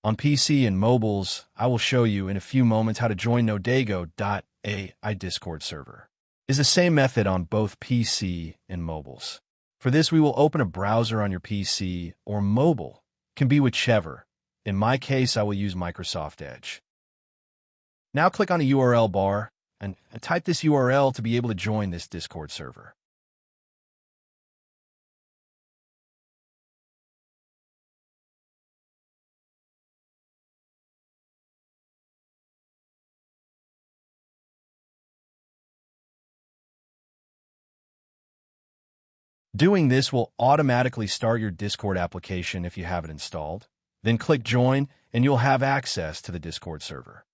On PC and mobiles, I will show you in a few moments how to join NODEGO.AI Discord server. It is the same method on both PC and mobiles. For this, we will open a browser on your PC or mobile. It can be whichever. In my case, I will use Microsoft Edge. Now click on the URL bar and type this URL to be able to join this Discord server. Doing this will automatically start your Discord application if you have it installed. Then click Join, and you'll have access to the Discord server.